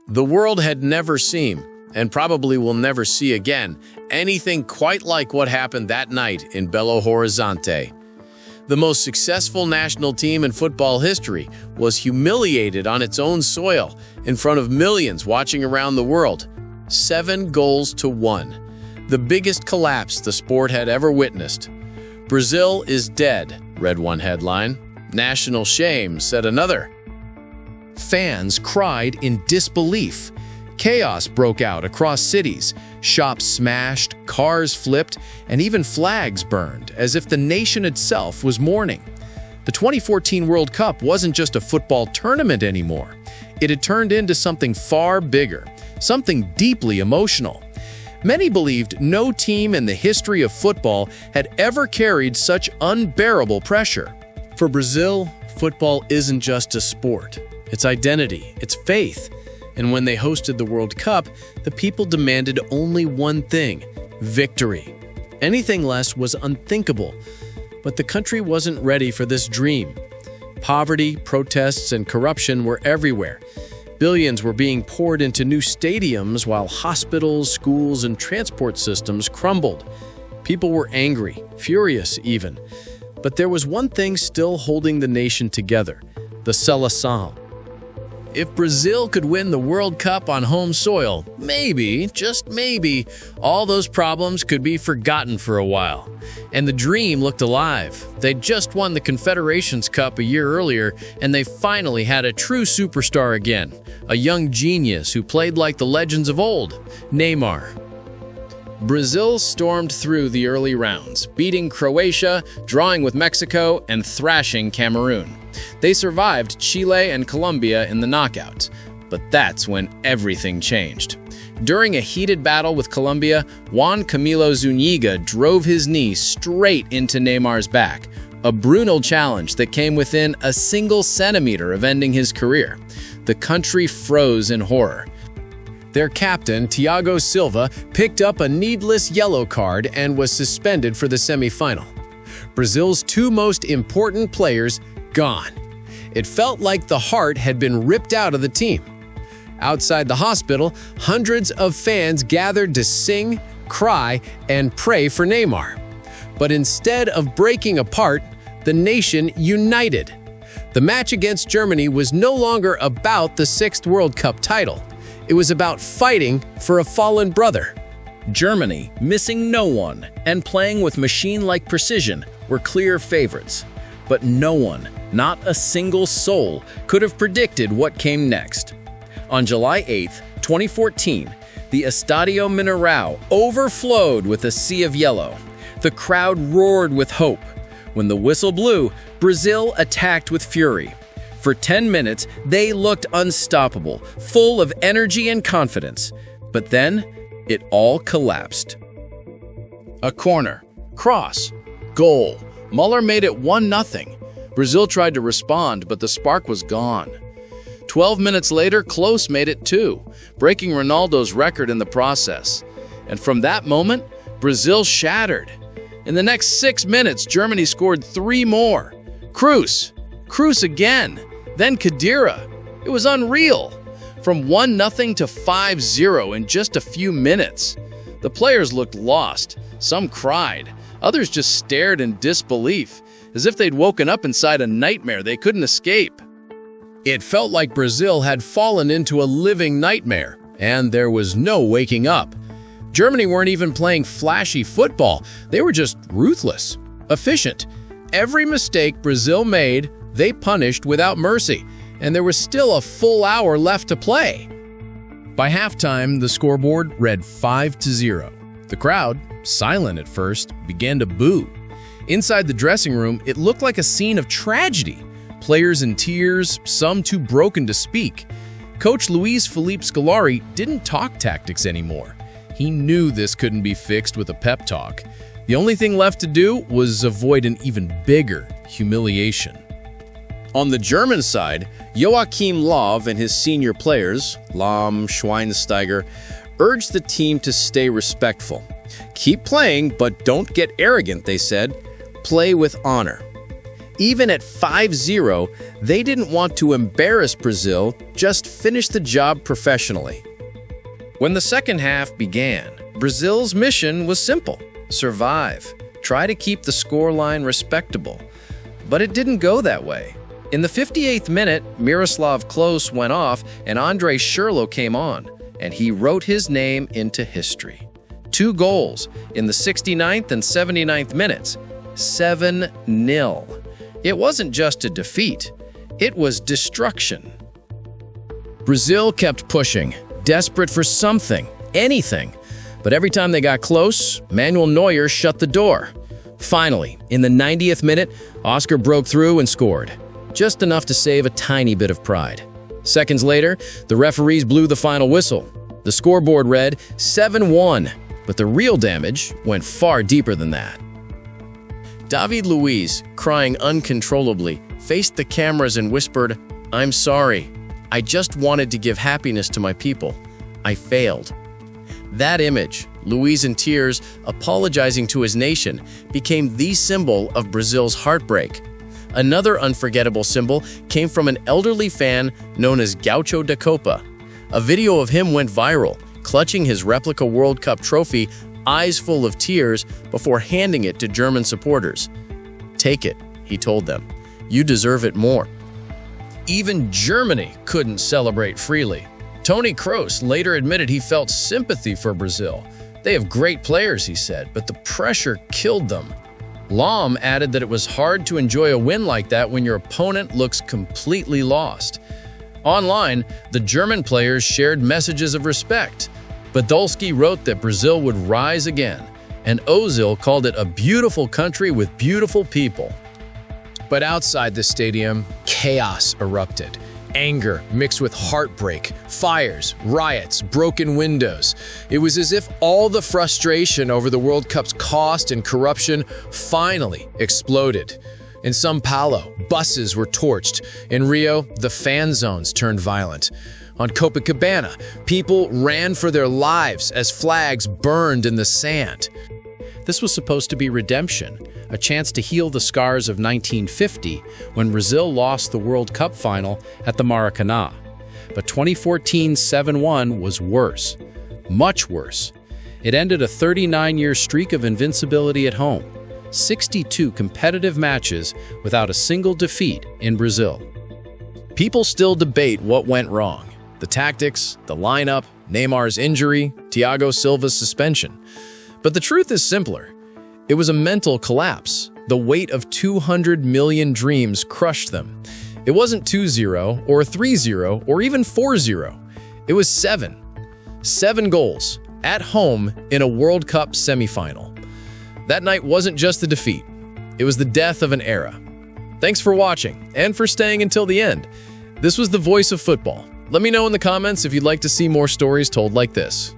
The world had never seen, and probably will never see again, anything quite like what happened that night in Belo Horizonte. The most successful national team in football history was humiliated on its own soil in front of millions watching around the world. 7-1. The biggest collapse the sport had ever witnessed. "Brazil is dead," read one headline. "National shame," said another. Fans cried in disbelief. Chaos broke out across cities. Shops smashed, cars flipped, and even flags burned, as if the nation itself was mourning. The 2014 World Cup wasn't just a football tournament anymore. It had turned into something far bigger, something deeply emotional. Many believed no team in the history of football had ever carried such unbearable pressure. For Brazil, football isn't just a sport. It's identity, it's faith. And when they hosted the World Cup, the people demanded only one thing: victory. Anything less was unthinkable. But the country wasn't ready for this dream. Poverty, protests, and corruption were everywhere. Billions were being poured into new stadiums while hospitals, schools, and transport systems crumbled. People were angry, furious even. But there was one thing still holding the nation together: the seleção. If Brazil could win the World Cup on home soil, maybe, just maybe, all those problems could be forgotten for a while. And the dream looked alive. They'd just won the Confederations Cup a year earlier, and they finally had a true superstar again, a young genius who played like the legends of old, Neymar. Brazil stormed through the early rounds, beating Croatia, drawing with Mexico, and thrashing Cameroon. They survived Chile and Colombia in the knockouts, but that's when everything changed. During a heated battle with Colombia, Juan Camilo Zuniga drove his knee straight into Neymar's back, a brutal challenge that came within a single centimeter of ending his career. The country froze in horror. Their captain, Thiago Silva, picked up a needless yellow card and was suspended for the semifinal. Brazil's two most important players gone. It felt like the heart had been ripped out of the team. Outside the hospital, hundreds of fans gathered to sing, cry, and pray for Neymar. But instead of breaking apart, the nation united. The match against Germany was no longer about the 6th World Cup title. It was about fighting for a fallen brother. Germany, missing no one and playing with machine-like precision, were clear favorites. But no one, not a single soul, could have predicted what came next. On July 8, 2014, the Estadio Mineirão overflowed with a sea of yellow. The crowd roared with hope. When the whistle blew, Brazil attacked with fury. For 10 minutes, they looked unstoppable, full of energy and confidence. But then, it all collapsed. A corner, cross, goal. Muller made it 1-0. Brazil tried to respond, but the spark was gone. 12 minutes later, Klose made it 2, breaking Ronaldo's record in the process. And from that moment, Brazil shattered. In the next 6 minutes, Germany scored 3 more. Cruz again, then Khedira. It was unreal. From 1-0 to 5-0 in just a few minutes. The players looked lost. Some cried. Others just stared in disbelief, as if they'd woken up inside a nightmare they couldn't escape. It felt like Brazil had fallen into a living nightmare, and there was no waking up. Germany weren't even playing flashy football. They were just ruthless, efficient. Every mistake Brazil made, they punished without mercy, and there was still a full hour left to play. By halftime, the scoreboard read 5-0. The crowd, silent at first, began to boo. Inside the dressing room, it looked like a scene of tragedy. Players in tears, some too broken to speak. Coach Luis Felipe Scolari didn't talk tactics anymore. He knew this couldn't be fixed with a pep talk. The only thing left to do was avoid an even bigger humiliation. On the German side, Joachim Löw and his senior players, Lahm, Schweinsteiger, urged the team to stay respectful. Keep playing, but don't get arrogant, they said. Play with honor. Even at 5-0, they didn't want to embarrass Brazil, just finish the job professionally. When the second half began, Brazil's mission was simple: survive, try to keep the scoreline respectable. But it didn't go that way. In the 58th minute, Miroslav Klose went off and Andrei Schürrle came on, and he wrote his name into history. 2 goals in the 69th and 79th minutes, 7-0. It wasn't just a defeat, it was destruction. Brazil kept pushing, desperate for something, anything. But every time they got close, Manuel Neuer shut the door. Finally, in the 90th minute, Oscar broke through and scored, just enough to save a tiny bit of pride. Seconds later, the referees blew the final whistle. The scoreboard read 7-1, but the real damage went far deeper than that. David Luiz, crying uncontrollably, faced the cameras and whispered, "I'm sorry. I just wanted to give happiness to my people. I failed." That image, Luiz in tears, apologizing to his nation, became the symbol of Brazil's heartbreak. Another unforgettable symbol came from an elderly fan known as Gaucho da Copa. A video of him went viral, clutching his replica World Cup trophy, eyes full of tears, before handing it to German supporters. "Take it," he told them. "You deserve it more." Even Germany couldn't celebrate freely. Toni Kroos later admitted he felt sympathy for Brazil. "They have great players," he said, "but the pressure killed them." Lahm added that it was hard to enjoy a win like that when your opponent looks completely lost. Online, the German players shared messages of respect. Podolski wrote that Brazil would rise again, and Ozil called it a beautiful country with beautiful people. But outside the stadium, chaos erupted. Anger mixed with heartbreak, fires, riots, broken windows. It was as if all the frustration over the World Cup's cost and corruption finally exploded. In São Paulo, buses were torched. In Rio, the fan zones turned violent. On Copacabana, people ran for their lives as flags burned in the sand. This was supposed to be redemption, a chance to heal the scars of 1950 when Brazil lost the World Cup final at the Maracanã. But 2014's 7-1 was worse, much worse. It ended a 39-year streak of invincibility at home, 62 competitive matches without a single defeat in Brazil. People still debate what went wrong. The tactics, the lineup, Neymar's injury, Thiago Silva's suspension. But the truth is simpler. It was a mental collapse. The weight of 200 million dreams crushed them. It wasn't 2-0 or 3-0 or even 4-0. It was 7. 7 goals at home in a World Cup semifinal. That night wasn't just the defeat. It was the death of an era. Thanks for watching and for staying until the end. This was The Voice of Football. Let me know in the comments if you'd like to see more stories told like this.